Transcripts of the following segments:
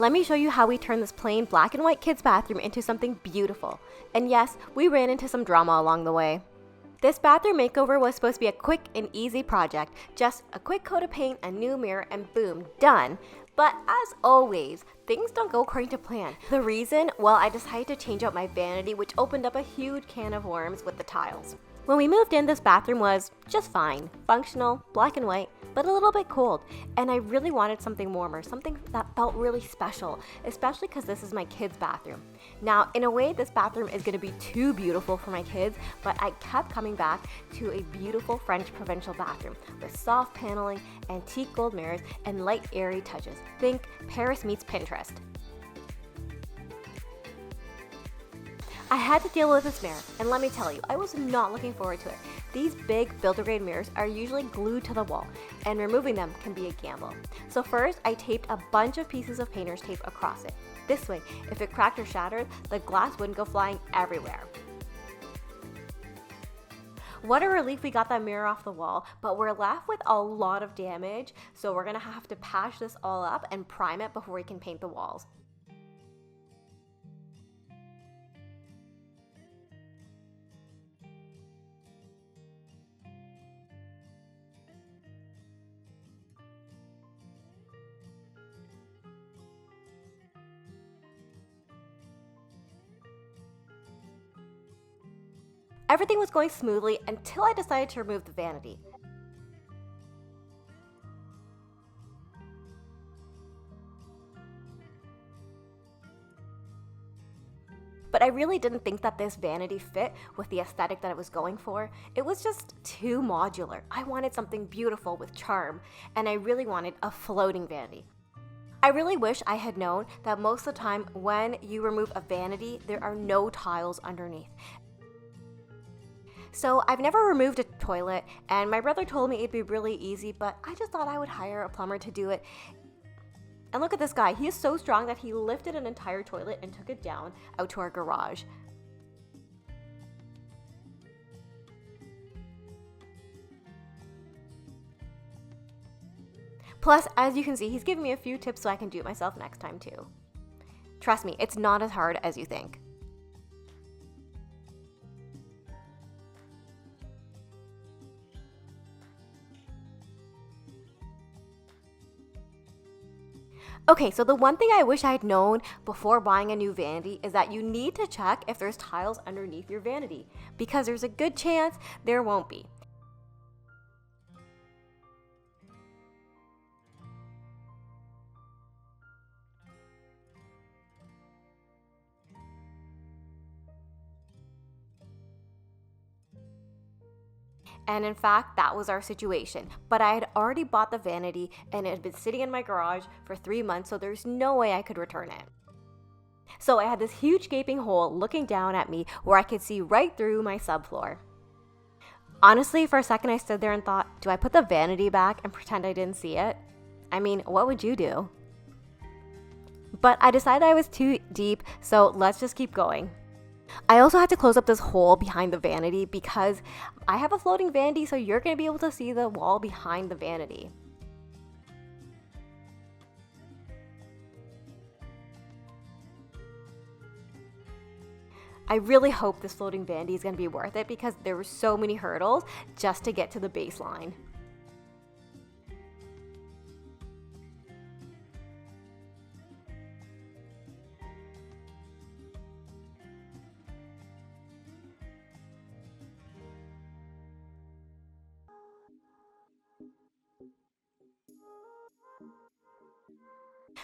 Let me show you how we turn this plain black and white kids' bathroom into something beautiful. And yes, we ran into some drama along the way. This bathroom makeover was supposed to be a quick and easy project. Just a quick coat of paint, a new mirror, and boom, done. But as always, things don't go according to plan. The reason? Well, I decided to change out my vanity, which opened up a huge can of worms with the tiles. When we moved in, this bathroom was just fine, functional, black and white, but a little bit cold. And I really wanted something warmer, something that felt really special, especially because this is my kids' bathroom. Now, in a way, this bathroom is gonna be too beautiful for my kids, but I kept coming back to a beautiful French provincial bathroom with soft paneling, antique gold mirrors, and light, airy touches. Think Paris meets Pinterest. I had to deal with this mirror, and let me tell you, I was not looking forward to it. These big Builder-grade mirrors are usually glued to the wall, and removing them can be a gamble. So first, I taped a bunch of pieces of painter's tape across it. This way, if it cracked or shattered, the glass wouldn't go flying everywhere. What a relief we got that mirror off the wall, but we're left with a lot of damage, so we're gonna have to patch this all up and prime it before we can paint the walls. Everything was going smoothly until I decided to remove the vanity. But I really didn't think that this vanity fit with the aesthetic that I was going for. It was just too modular. I wanted something beautiful with charm, and I really wanted a floating vanity. I really wish I had known that most of the time when you remove a vanity, there are no tiles underneath. So I've never removed a toilet, and my brother told me it'd be really easy, but I just thought I would hire a plumber to do it. And look at this guy. He is so strong that he lifted an entire toilet and took it down out to our garage. Plus, as you can see, he's giving me a few tips so I can do it myself next time too. Trust me, it's not as hard as you think. Okay, so the one thing I wish I had known before buying a new vanity is that you need to check if there's tiles underneath your vanity, because there's a good chance there won't be. And in fact, that was our situation. But I had already bought the vanity and it had been sitting in my garage for 3 months, so there's no way I could return it. So I had this huge gaping hole looking down at me where I could see right through my subfloor. Honestly, for a second I stood there and thought, do I put the vanity back and pretend I didn't see it? I mean, what would you do? But I decided I was too deep, so let's just keep going. I also had to close up this hole behind the vanity because I have a floating vanity, so you're going to be able to see the wall behind the vanity. I really hope this floating vanity is going to be worth it because there were so many hurdles just to get to the baseline.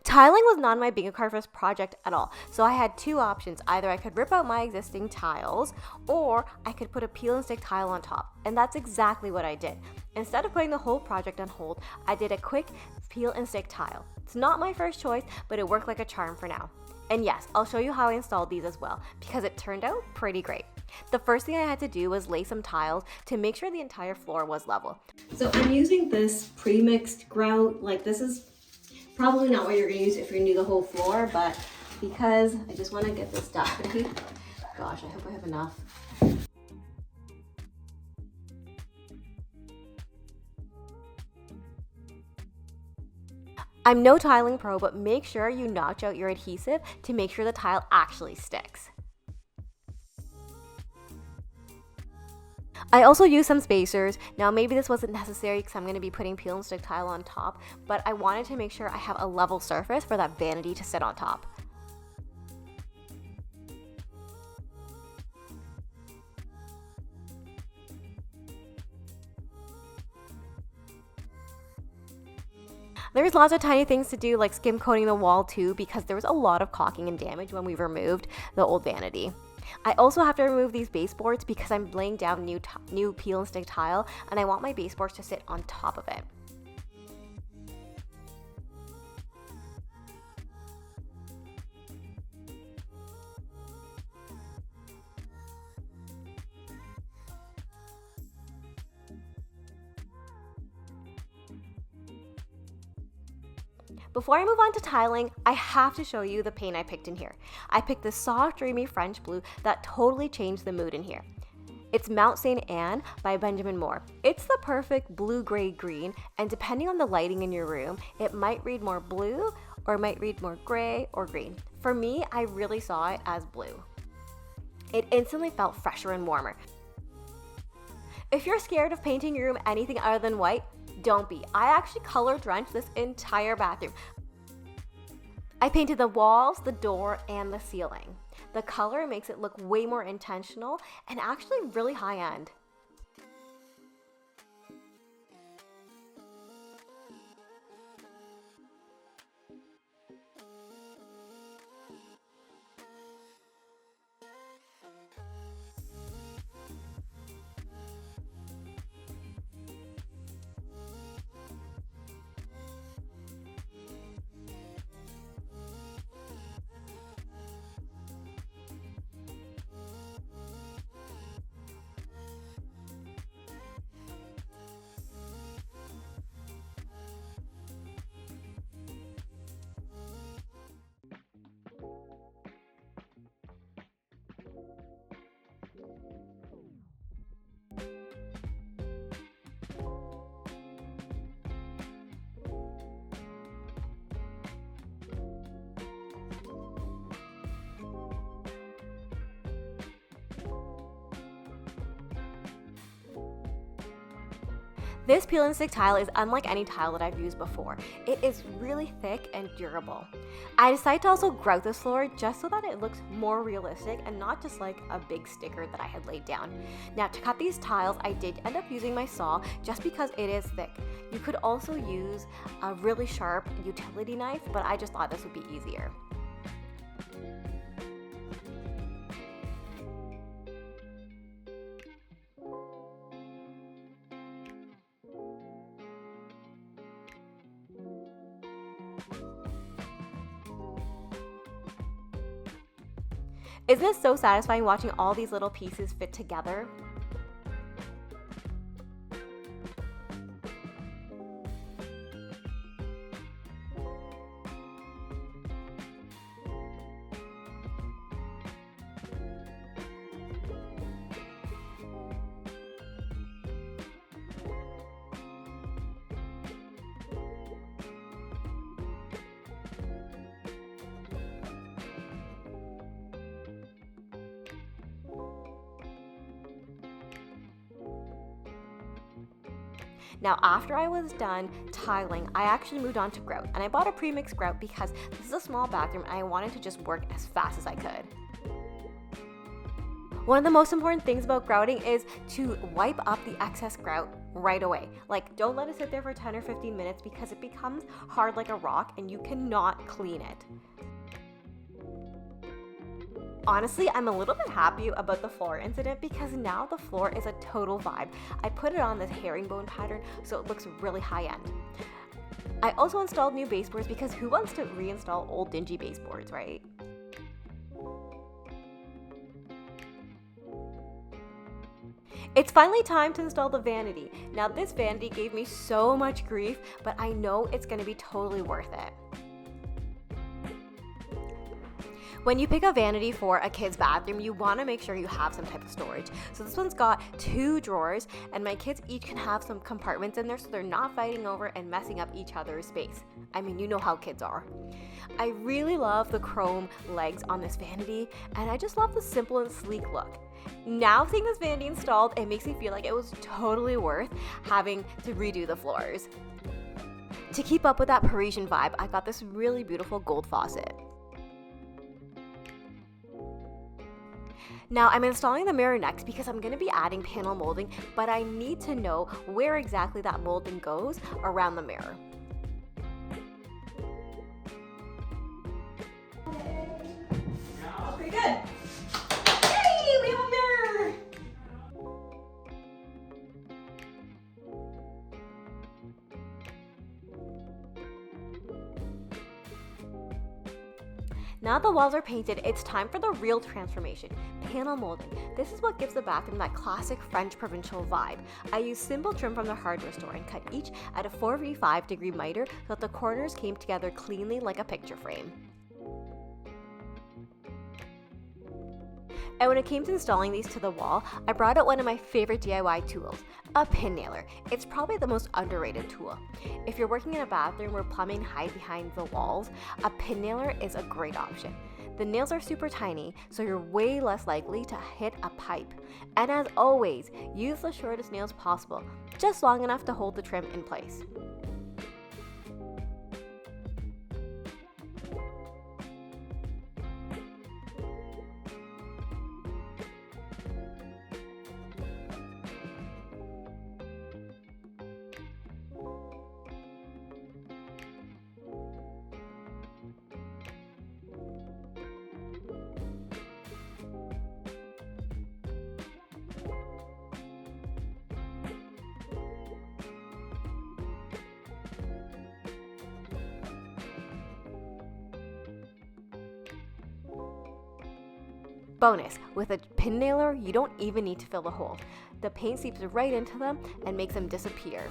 Tiling was not my bingo card for this project at all, so I had two options. Either I could rip out my existing tiles, or I could put a peel and stick tile on top, and that's exactly what I did. Instead of putting the whole project on hold, I did a quick peel and stick tile. It's not my first choice, but it worked like a charm for now. And yes, I'll show you how I installed these as well, because it turned out pretty great. The first thing I had to do was lay some tiles to make sure the entire floor was level. So I'm using this pre-mixed grout. Like, this is probably not what you're gonna use if you're gonna do the whole floor, but because I just wanna get this done. Gosh, I hope I have enough. I'm no tiling pro, but make sure you notch out your adhesive to make sure the tile actually sticks. I also used some spacers. Now maybe this wasn't necessary because I'm going to be putting peel and stick tile on top, but I wanted to make sure I have a level surface for that vanity to sit on top. There's lots of tiny things to do, like skim coating the wall too, because there was a lot of caulking and damage when we removed the old vanity. I also have to remove these baseboards because I'm laying down new peel and stick tile, and I want my baseboards to sit on top of it. Before I move on to tiling, I have to show you the paint I picked in here. I picked this soft, dreamy French blue that totally changed the mood in here. It's Mount St. Anne by Benjamin Moore. It's the perfect blue-gray green, and depending on the lighting in your room, it might read more blue or it might read more gray or green. For me, I really saw it as blue. It instantly felt fresher and warmer. If you're scared of painting your room anything other than white, don't be. I actually color drenched this entire bathroom. I painted the walls, the door, and the ceiling. The color makes it look way more intentional and actually really high end. This peel and stick tile is unlike any tile that I've used before. It is really thick and durable. I decided to also grout this floor just so that it looks more realistic and not just like a big sticker that I had laid down. Now to cut these tiles, I did end up using my saw just because it is thick. You could also use a really sharp utility knife, but I just thought this would be easier. Isn't it so satisfying watching all these little pieces fit together? Now after I was done tiling, I actually moved on to grout, and I bought a pre-mixed grout because this is a small bathroom and I wanted to just work as fast as I could. One of the most important things about grouting is to wipe up the excess grout right away. Like, don't let it sit there for 10 or 15 minutes because it becomes hard like a rock and you cannot clean it. Honestly, I'm a little bit happy about the floor incident because now the floor is a total vibe. I put it on this herringbone pattern so it looks really high end. I also installed new baseboards because who wants to reinstall old dingy baseboards, right? It's finally time to install the vanity. Now this vanity gave me so much grief, but I know it's going to be totally worth it. When you pick a vanity for a kid's bathroom, you want to make sure you have some type of storage. So this one's got 2 drawers, and my kids each can have some compartments in there so they're not fighting over and messing up each other's space. I mean, you know how kids are. I really love the chrome legs on this vanity, and I just love the simple and sleek look. Now seeing this vanity installed, it makes me feel like it was totally worth having to redo the floors. To keep up with that Parisian vibe, I got this really beautiful gold faucet. Now I'm installing the mirror next because I'm going to be adding panel molding, but I need to know where exactly that molding goes around the mirror. That's pretty good. Yay, we have a mirror. Now the walls are painted, it's time for the real transformation, panel molding. This is what gives the bathroom that classic French provincial vibe. I used simple trim from the hardware store and cut each at a 4v5 degree miter so that the corners came together cleanly like a picture frame. And when it came to installing these to the wall, I brought out one of my favorite DIY tools, a pin nailer. It's probably the most underrated tool. If you're working in a bathroom where plumbing hides behind the walls, a pin nailer is a great option. The nails are super tiny, so you're way less likely to hit a pipe. And as always, use the shortest nails possible, just long enough to hold the trim in place. Bonus, with a pin nailer, you don't even need to fill the hole. The paint seeps right into them and makes them disappear.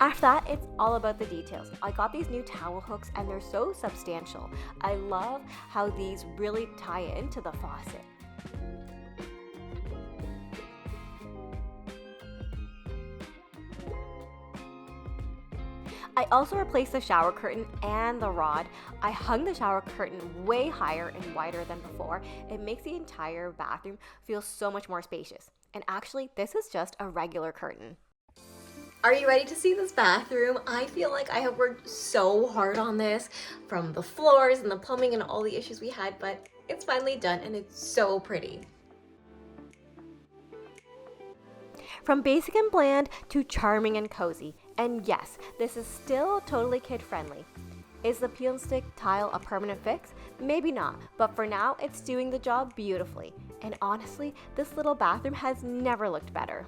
After that, it's all about the details. I got these new towel hooks and they're so substantial. I love how these really tie into the faucet. I also replaced the shower curtain and the rod. I hung the shower curtain way higher and wider than before. It makes the entire bathroom feel so much more spacious. And actually, this is just a regular curtain. Are you ready to see this bathroom? I feel like I have worked so hard on this, from the floors and the plumbing and all the issues we had, but it's finally done and it's so pretty. From basic and bland to charming and cozy. And yes, this is still totally kid-friendly. Is the peel and stick tile a permanent fix? Maybe not, but for now, it's doing the job beautifully. And honestly, this little bathroom has never looked better.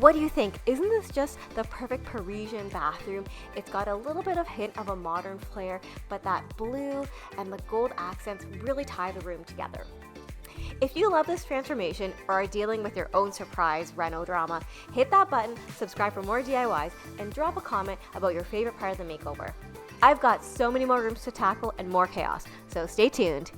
What do you think? Isn't this just the perfect Parisian bathroom? It's got a little bit of hint of a modern flair, but that blue and the gold accents really tie the room together. If you love this transformation or are dealing with your own surprise reno drama, hit that button, subscribe for more DIYs, and drop a comment about your favorite part of the makeover. I've got so many more rooms to tackle and more chaos, so stay tuned.